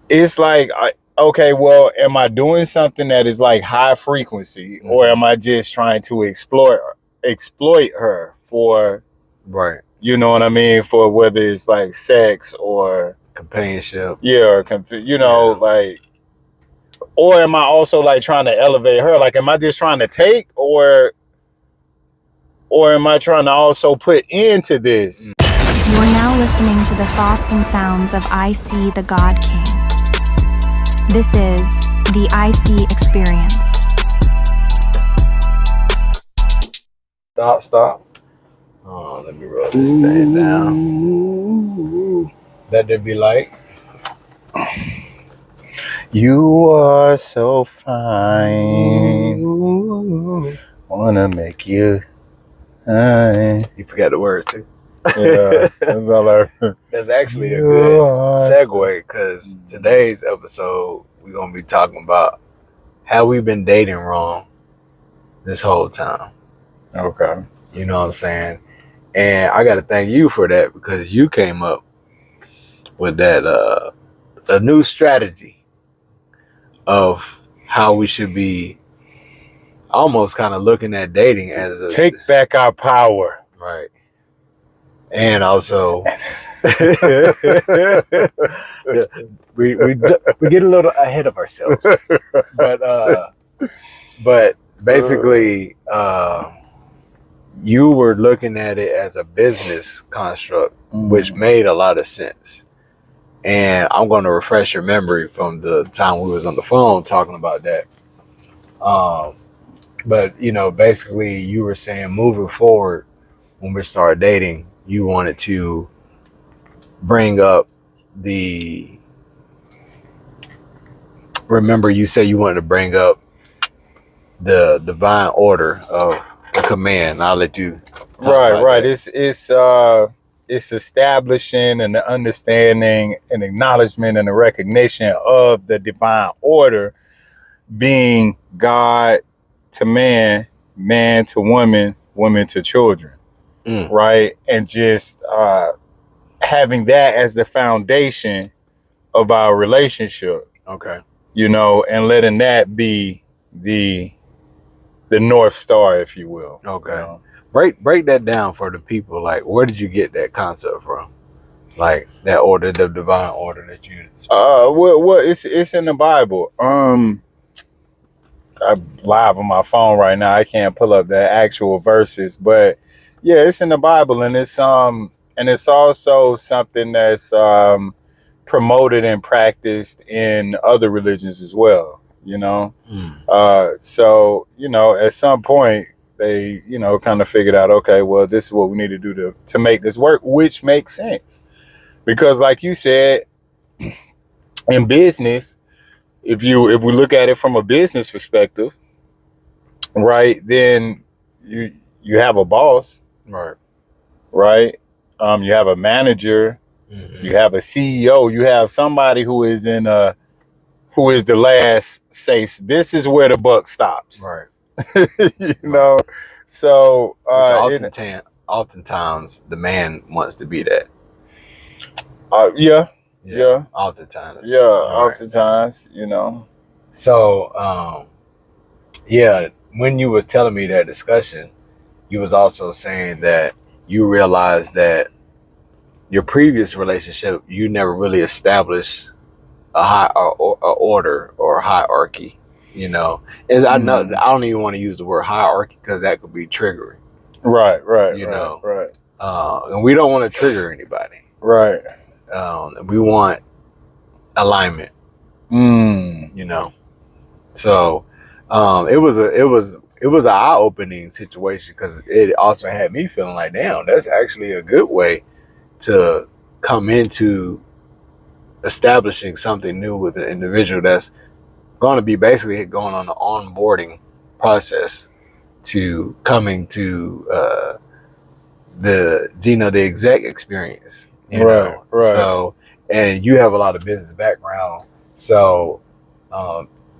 it's like, okay, well, am I doing something that is like high frequency, or am I just trying to exploit her for, right, you know what I mean, for whether it's like sex or companionship? yeah, or like, or am I also like trying to elevate her? Like, am I just trying to take, or am I trying to also put into this? You are now listening to the thoughts and sounds of IC the God King. This is the IC Experience. Stop. Oh, let me roll this thing down. Let there be light. You are so fine. Wanna make you. You forgot the word too. Yeah, that's all I. That's actually a good segue, because today's episode we're gonna be talking about how we've been dating wrong this whole time. Okay. You know what I'm saying? And I gotta thank you for that, because you came up with that a new strategy of how we should be almost kind of looking at dating as a take back our power. Right. And also we get a little ahead of ourselves. But basically you were looking at it as a business construct, which made a lot of sense. And I'm going to refresh your memory from the time we was on the phone talking about that. But, you know, basically you were saying moving forward, when we started dating, you wanted to bring up remember you said you wanted to bring up the divine order of the command. I'll let you talk right. It's establishing and the understanding and acknowledgement and the recognition of the divine order being God to man, man to woman, woman to children. Right. And just having that as the foundation of our relationship. Okay. You know, and letting that be the North Star, if you will. Okay. You know? Break that down for the people. Like, where did you get that concept from? Like that order, the divine order that you. Well, it's in the Bible. I'm live on my phone right now. I can't pull up the actual verses, but yeah, it's in the Bible, and it's also something that's promoted and practiced in other religions as well. You know, so you know, at some point they kind of figured out, okay, well, this is what we need to do to make this work, which makes sense because, like you said, in business, if we look at it from a business perspective, right, then you have a boss, right, you have a manager, you have a CEO, you have somebody who is the last say, this is where the buck stops, right. you know, so oftentimes the man wants to be that. Yeah. Oftentimes. Yeah, oftentimes, you know. So, yeah, when you were telling me that discussion, you was also saying that you realized that your previous relationship, you never really established a order or hierarchy. You know, I don't even want to use the word hierarchy because that could be triggering. Right. And we don't want to trigger anybody. Right. We want alignment. You know, so it was an eye-opening situation because it also had me feeling like, damn, that's actually a good way to come into establishing something new with an individual that's going to be basically going on the onboarding process to coming to the exec experience. You know? So, and you have a lot of business background, so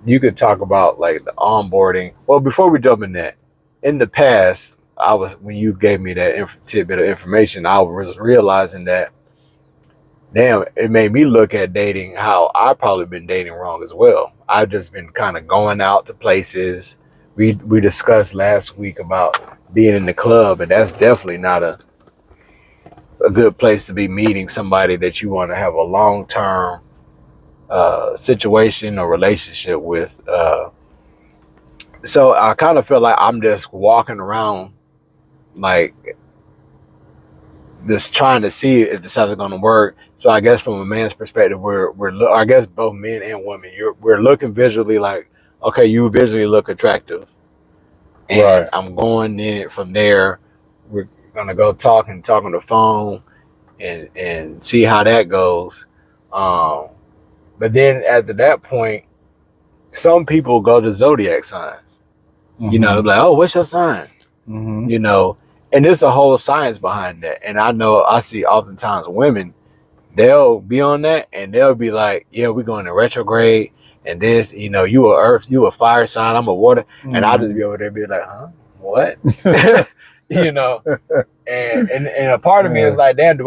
you could talk about like the onboarding. Well, before we jump in that, in the past, when you gave me that tidbit of information, I was realizing that damn, it made me look at dating how I've probably been dating wrong as well. I've just been kind of going out to places. We discussed last week about being in the club, and that's definitely not a good place to be meeting somebody that you want to have a long-term situation or relationship with. So I kind of feel like I'm just walking around like just trying to see if this is going to work. So I guess from a man's perspective, I guess both men and women, we're looking visually like, okay, you visually look attractive, and Right. I'm going in from there. We're gonna go talk on the phone and see how that goes. But then after that point, some people go to zodiac signs. Mm-hmm. You know, they're like, oh, what's your sign? Mm-hmm. You know, and there's a whole science behind that. And I know I see oftentimes women, they'll be on that and they'll be like, yeah, we're going to retrograde and this, you know, you a earth, you a fire sign, I'm a water. Mm-hmm. And I'll just be over there be like, huh? What? You know, and a part of me is like, damn,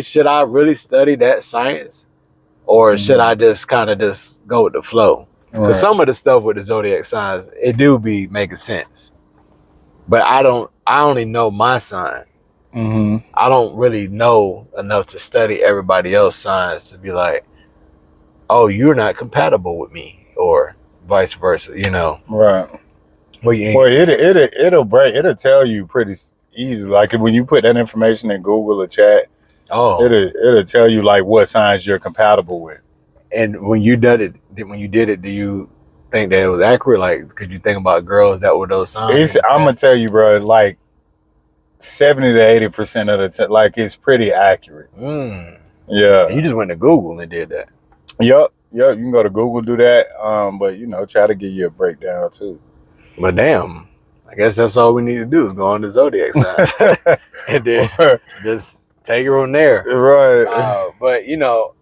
should I really study that science? Or should I just kind of just go with the flow? Because Right. some of the stuff with the zodiac signs, it do be making sense. But I only know my sign. Mm-hmm. I don't really know enough to study everybody else's signs to be like, oh, you're not compatible with me, or vice versa, you know. Right. Well, you Well, it'll tell you pretty easy. Like when you put that information in Google or chat, it'll tell you like what signs you're compatible with. And when you did it, do you think that it was accurate? Like, could you think about girls that were those signs? I'm gonna tell you, bro, like 70 to 80% of the time, like it's pretty accurate. Yeah. And you just went to Google and did that. Yep. You can go to Google, do that. But you know, try to give you a breakdown too. But damn, I guess that's all we need to do is go on the zodiac sign and then just take it from there. Right. But you know,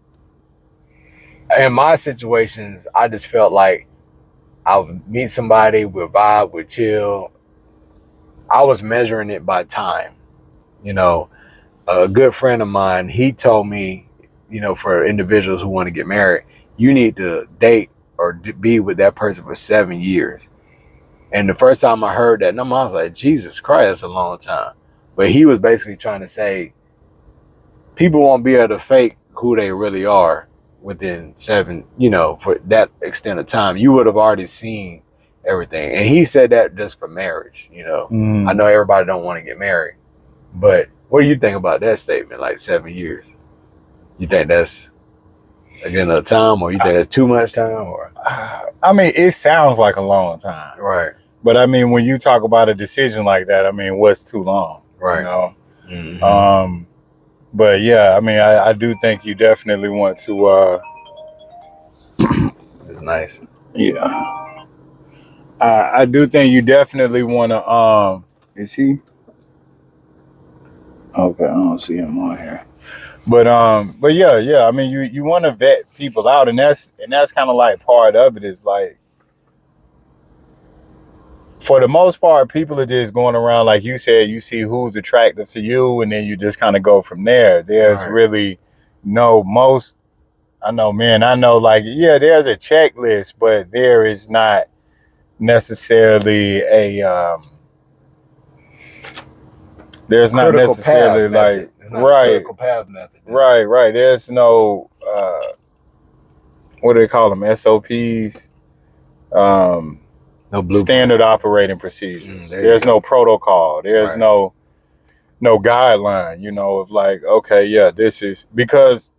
in my situations, I just felt like I would meet somebody, we'd vibe, we'd chill. I was measuring it by time. You know, a good friend of mine, he told me, you know, for individuals who want to get married, you need to date or be with that person for 7 years. And the first time I heard that number, I was like, Jesus Christ, that's a long time. But he was basically trying to say, people won't be able to fake who they really are within 7, you know, for that extent of time. You would have already seen everything. And he said that just for marriage, you know. I know everybody don't want to get married, but what do you think about that statement, like 7 years? You think that's a good enough time, or you think that's too much time? Or I mean, it sounds like a long time. Right. But I mean, when you talk about a decision like that, I mean, what's too long? Right. You know? Mm-hmm. But yeah, I mean, I do think you definitely want to It's nice. Yeah. I do think you definitely want to is he? Okay, I don't see him on here. But yeah, I mean you want to vet people out, and that's kind of like part of it is like, for the most part, people are just going around, like you said, you see who's attractive to you, and then you just kind of go from there. There's really I know like, yeah, there's a checklist, but there is not necessarily a there's not necessarily like right path method. Right. There's no what do they call them? SOPs. No standard operating procedures. There's no protocol. There's no guideline, you know, of like, okay, yeah, this is, because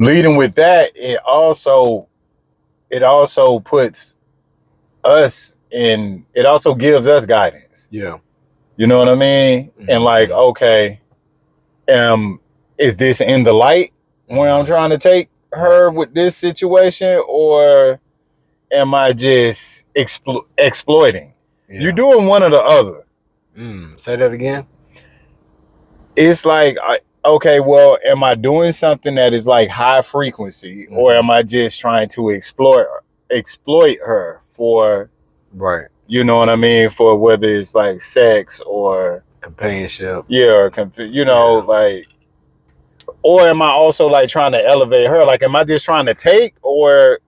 leading with that, it also puts us in, it also gives us guidance. Yeah. You know what I mean? Mm-hmm. And like, okay, is this in the light when I'm trying to take her with this situation, or am I just exploiting? Yeah. You're doing one or the other. Say that again. It's like, okay, well, am I doing something that is like high frequency, or am I just trying to exploit her for, right? You know what I mean? For whether it's like sex or companionship. Yeah, or like, or am I also like trying to elevate her? Like, am I just trying to take, or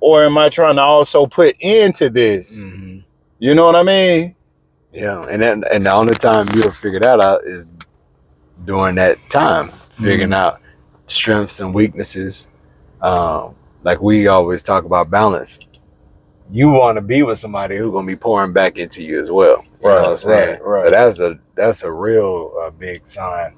am I trying to also put into this? Mm-hmm. You know what I mean? Yeah, and the only time you'll figure that out is during that time, figuring out strengths and weaknesses. Like we always talk about balance. You want to be with somebody who's gonna be pouring back into you as well. You know what I'm saying? Right. So that's a real big sign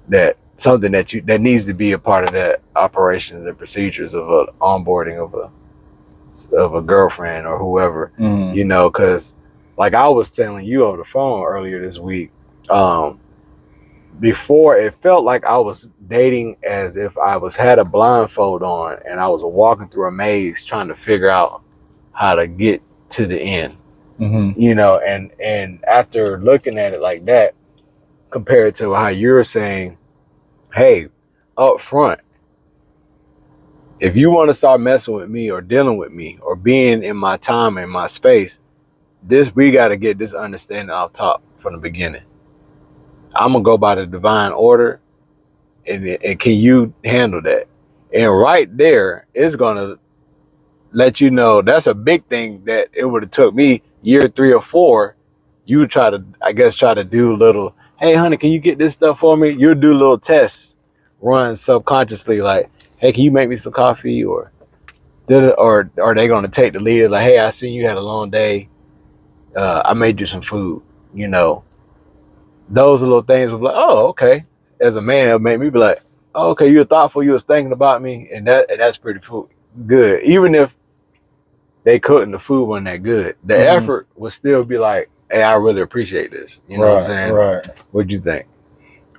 that something that needs to be a part of that operations and procedures of an onboarding of a girlfriend or whoever. You know, because like I was telling you over the phone earlier this week, before it felt like I was dating as if I had a blindfold on and I was walking through a maze trying to figure out how to get to the end. You know, and after looking at it like that, compared to how you're saying, hey, up front, if you want to start messing with me or dealing with me or being in my time and my space, we got to get this understanding off top from the beginning. I'm gonna go by the divine order, and can you handle that? And right there, it's gonna let you know that's a big thing that it would have took me year 3 or 4. You would try to do little, hey honey, can you get this stuff for me? You'll do little tests, run subconsciously, like, hey, can you make me some coffee? Or are they gonna take the lead, like, hey, I see you had a long day. I made you some food, you know. Those little things will be like, oh, okay. As a man, it'll make me be like, oh, okay, you're thoughtful, you was thinking about me, and that's pretty good. Even if they couldn't, the food wasn't that good, the effort would still be like, hey, I really appreciate this. You know what I'm saying? Right. What'd you think?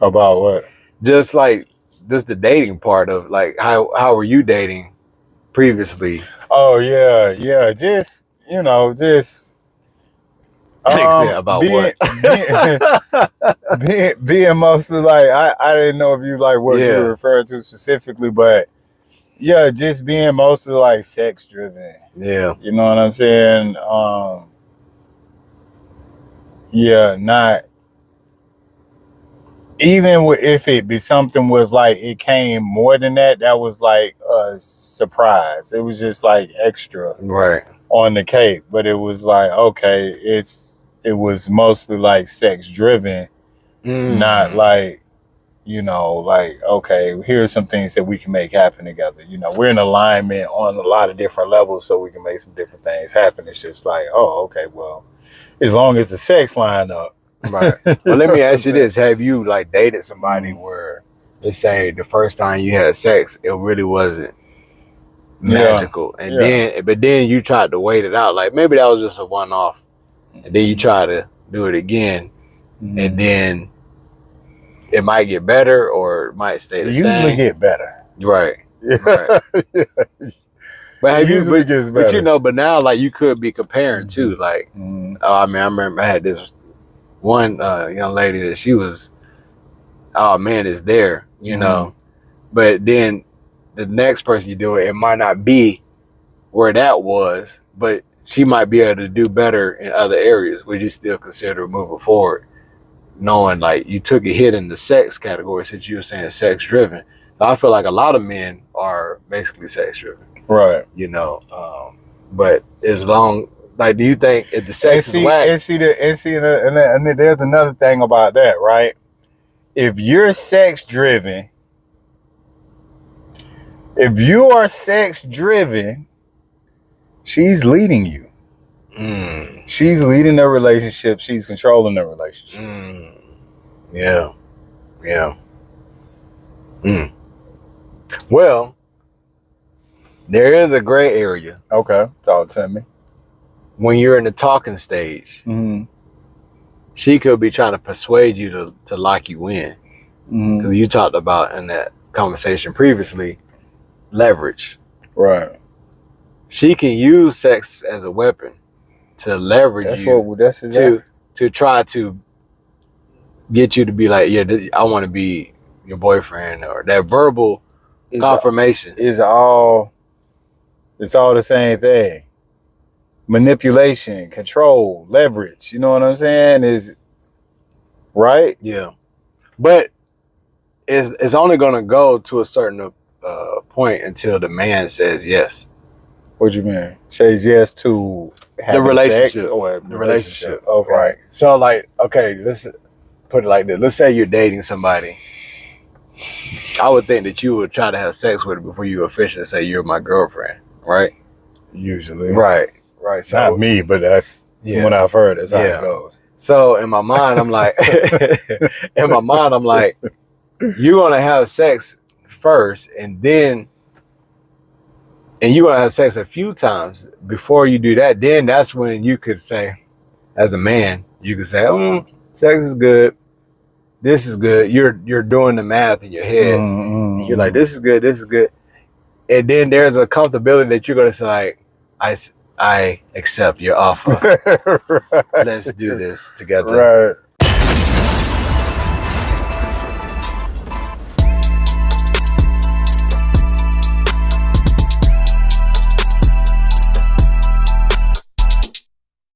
About what? Just the dating part of like how were you dating previously? Oh yeah. Just About being, what? being mostly like I didn't know if you like what you were referring to specifically, but yeah, just being mostly like sex driven. Yeah. You know what I'm saying? Yeah, not even if it be something was like it came more than that was like a surprise. It was just like extra Right on the cake, but it was like, okay, it was mostly like sex driven, not like, like, okay, here's some things that we can make happen together. We're in alignment on a lot of different levels, so we can make some different things happen. It's just like, oh, okay, well, as long as the sex line up. Right. Well, let me ask you this: have you like dated somebody where, let's say, the first time you had sex, it really wasn't magical, and then you tried to wait it out, like maybe that was just a one-off, and then you try to do it again, and then it might get better or it might stay the same. Usually get better. Right. Right. But have usually gets better. But now like you could be comparing too, like, I remember I had this one young lady that she was, oh man, it's there, you know, but then the next person you do it might not be where that was, but she might be able to do better in other areas. Would you still consider moving forward, knowing like you took a hit in the sex category since you were saying sex driven? So I feel like a lot of men are basically sex driven, right? But as long, like, do you think if the sex is whack? And there's another thing about that, right? If you're sex driven, if you are sex driven, she's leading you. She's leading the relationship. She's controlling the relationship. Yeah. Well, there is a gray area. Okay, talk to me. When you're in the talking stage, she could be trying to persuade you to lock you in, because you talked about in that conversation previously, leverage. Right. She can use sex as a weapon to leverage to try to get you to be like, yeah, I want to be your boyfriend, or that verbal confirmation. It's all the same thing. Manipulation, control, leverage. You know what I'm saying? Is right? Yeah. But it's only going to go to a certain point until the man says yes. What you mean? Says yes to having The relationship. sex or The relationship. Okay. Right. So like, okay, let's put it like this. Let's say you're dating somebody. I would think that you would try to have sex with her before you officially say you're my girlfriend, right? Usually. Right. Right. So not me, but that's from what I've heard. That's how it goes. So in my mind, I'm like, you're gonna have sex first, and you're gonna have sex a few times before you do that. Then that's when you could say, as a man, you could say, sex is good. This is good. You're doing the math in your head. You're like, this is good. This is good. And then there's a comfortability that you're gonna say, like, I accept your offer. Right. Let's do this together. Right.